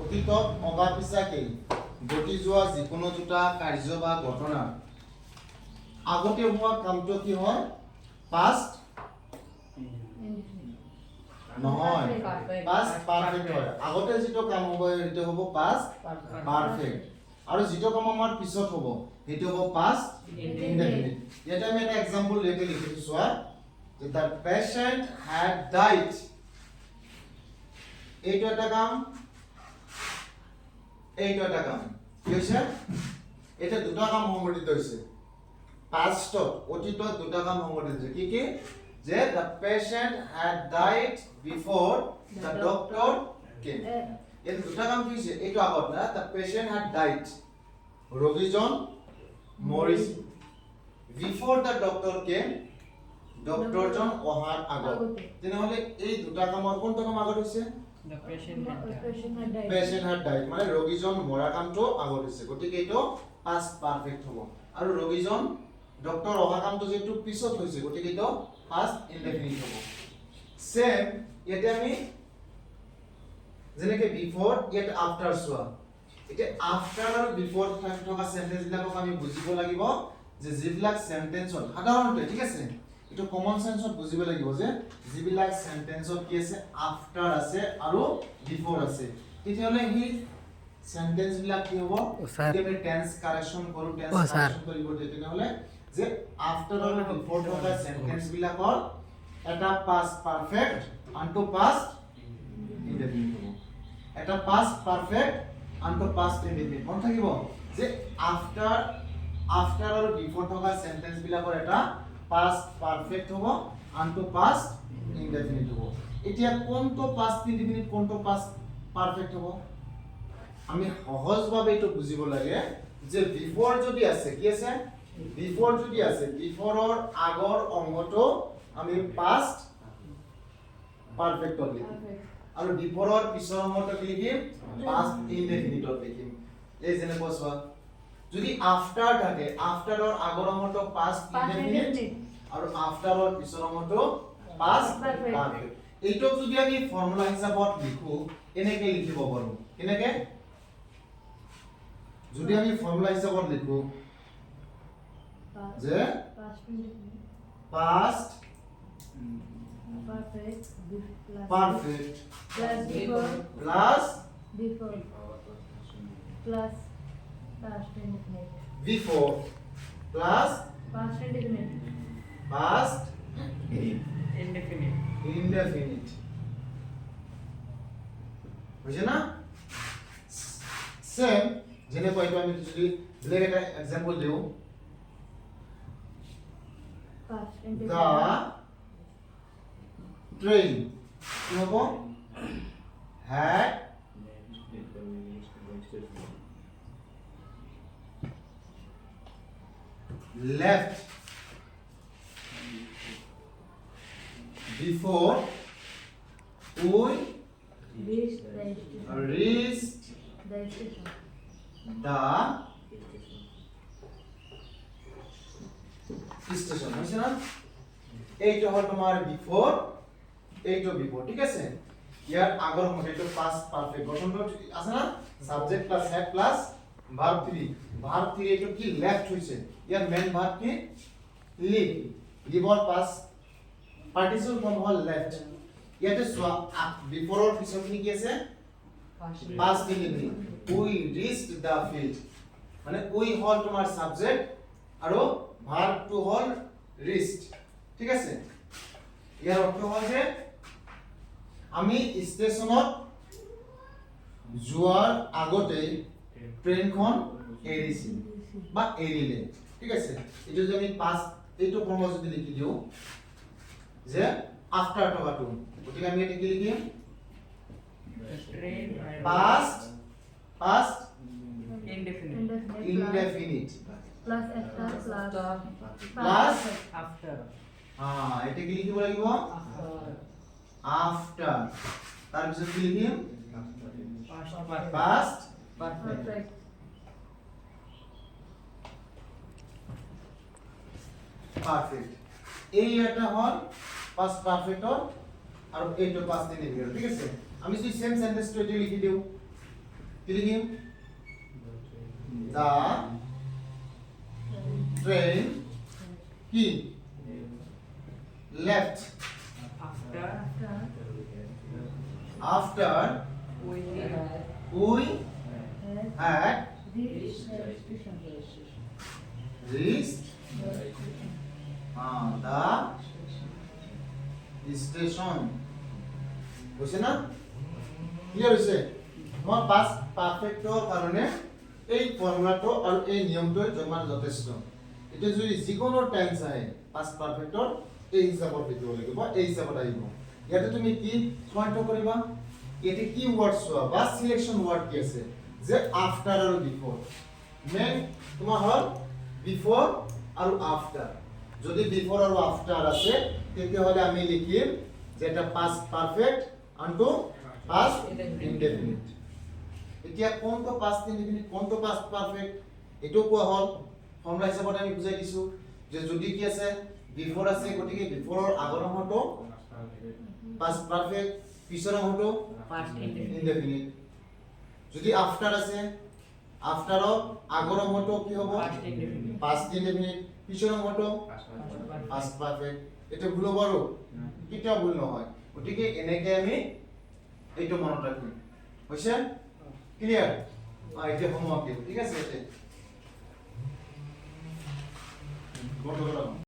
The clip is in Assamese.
অতীতত অগা পিছাকে ঘটি যোৱা যিকোনো দুটা কাৰ্য বা ঘটনা আগতে হোৱা কামটো কি হয় পাষ্ট নহয় পাষ্ট পাৰফেক্ট হয় আগতে যেটো কাম হ'ব সেইটো হ'ব পাষ্ট পাৰফেক্ট আৰু যেটো কাম আমাৰ পিছত হ'ব সেইটো হ'ব পাষ্ট ইনডেফিনিট এটা আমি এটা एग्जांपल লেকে লিখিছো চোৱা যে the patient had died এইটো এটা কাম এইটো এটা কাম কি হৈছে এটা দুটা কাম সংঘটিত হৈছে পাষ্টত অতীতত দুটা কাম সংঘটিত হৈছে কি কি যে the patient had died before the doctor came এই দুটা কাম কি হৈছে এইটো আগত না the patient had died ৰোগীজন মৰিছে before the doctor came ডক্টৰজন অহাৰ আগত তেনেহলে এই দুটা কামৰ কোনটো কাম আগত হৈছে The patient had died মানে ৰোগীজন মৰা কামটো আগত হৈছে গতিকে এইটো past perfect হ'ব আৰু ৰোগীজন ডক্টৰ অহা কামটো যেটো পিছত হৈছে গতিকে এইটো past indefinite হ'ব সেম ইয়াতে আমি যেনেকৈ before yet after চোৱা এতিয়া after আৰু before থকা সেন্টেন্স বিলাকক আমি বুজিব লাগিব যে যিবিলাক সেন্টেন্সত সাধাৰণতে ঠিক আছে এটো কমন সেন্সত বুজিব লাগিব যে যিবিলাক সেন্টেন্সত কি আছে আফটাৰ আছে আৰু বিফোৰ আছে তেতিয়াহলে হি সেন্টেন্স বিলাক কি হ'ব যদি টেন্স কাৰেকচন কৰো টেন্স কাৰেকচন কৰিব তেতিয়াহলে যে আফটাৰ আৰু বিফোৰ থকা সেন্টেন্স বিলাকৰ এটা পাষ্ট পাৰফেক্ট আনটো পাষ্ট ইনডেফিনিট হ'ব এটা পাষ্ট পাৰফেক্ট আনটো পাষ্ট ইনডেফিনিট মন থাকিব যে আফটাৰ আৰু বিফোৰ থকা সেন্টেন্স বিলাকৰ এটা past perfect হ'ব আনটো past indefinite হ'ব এতিয়া কোনটো past indefinite কোনটো past perfect হ'ব আমি সহজভাৱে এটো বুজিব লাগে যে before যদি আছে কি আছে before যদি আছে before ৰ আগৰ অংগটো আমি past perfect ত লিখিম আৰু before ৰ পিছৰ অংগটো কি লিখিম past indefinite ত লিখিম এই যেনে কোৱা যদি আফটাৰ থাকে আফটাৰৰ আগৰ অংশটো পাষ্ট ইনডেফিনিট আৰু আফটাৰৰ পিছৰ অংশটো পাষ্ট পাৰফেক্ট এইটো যদি আমি ফৰ্মুলা হিচাপত লিখো এনেকৈ লিখিব পাৰো কেনেকৈ যদি আমি ফৰ্মুলা হিচাপত লিখো যে past perfect plus past indefinite before plus past indefinite past indefinite বুঝে না সেম যেনে কইটো আমি যদি ব্লেক একটা एग्जांपल দেও past the indefinite train কি হবো had left before we reached reached the station the station বুঝছ না এইটো হল তোমার বিফোর এইটো বিফোর ঠিক আছে ইয়ার আগৰ মতে এইটো পাস্ট পারফেক্ট গঠনটো আছে না subject plus had plus verb 3 এইটো কি লেফট হৈছে ইয়াৰ মেইন ভাৰ্ব কি live liver pass participle form হল লেফট ইয়াতে সোয়া বিফোৰৰ পিছত কি আছে past indefinite we reached the field মানে উই হল তোমাৰ সাবজেক্ট আৰু ভাৰ্ব টু হল ৰিচড ঠিক আছে ইয়াৰ অৰ্থ হল যে আমি স্টেশনত যোৱাৰ আগতে ট্ৰেইনখন এৰিছিল বা এৰিলে ঠিক আছে এটো যে আমি পাস্ট এইটো ফৰ্ম যদি লিখি দিও যে আফটাৰ টকাটো গতিকে আমি এটা কি লিখিম past indefinite plus after plus after এটা কি লিখিব লাগিব after তার পিছত কি লিখিম past perfect perfect এই এটা হল past perfect আর এইটো past indefinite ঠিক আছে আমি যদি সেম সেন্টেন্সটো এতিয়া লিখি দিওঁ কি লিখিম দা ট্রেন কি left After After after we we had had reached the station. reached the station বুঝছে না ক্লিয়ার হইছে তোমার পাস্ট পাৰফেক্টৰ কাৰণে এই ফৰ্মুলাটো আৰু এই নিয়মটো জমা যথেষ্ট এটা যদি যিকোনো টেন্স আহে পাস্ট পাৰফেক্টৰ এই হিচাপত লিখিব লাগিব এই হিচাপত আহিব ইয়াতে তুমি কি পইণ্ট কৰিবা এতে কি ওয়াৰ্ড চোৱা বা সিলেকশন ওয়াৰ্ড কি আছে যে আফটাৰ আৰু বিফোৰ মেন তোমাৰ হল বিফোৰ আৰু আফটাৰ যদি বিফোৰ আৰু আফটার আছে তেতিয়াহলে আমি লিখিম যে এটা পাস্ট পারফেক্ট আনটো পাস্ট ইনডেফিনিট এতিয়া কোনটো পাস্ট ইনডেফিনিট কোনটো পাস্ট পারফেক্ট এটো কোৱা হল ফৰ্মুলা হিচাপত আমি বুজাই দিছো যে যদি কি আছে বিফোৰ আছে গতিকে বিফোৰৰ আগৰ অংশটো পাস্ট পাৰফেক্ট পিছৰ অংশটো past indefinite. ইনডেফিনিট যদি আফটাৰ আছে আফটাৰৰ আগৰ অংশটো কি হ'ব Past indefinite. পাস্ট ইনডেফিনিট পিছৰ অংশটো পাস্ট পাৰফেক্ট এটা ভুল হ'ব আৰু কেতিয়াও ভুল নহয় গতিকে এনেকে আমি এইটো মনত ৰাখিম হৈছে ক্লিয়াৰ এতিয়া হোমৱৰ্ক ঠিক আছে এতিয়া বন্ধ কৰা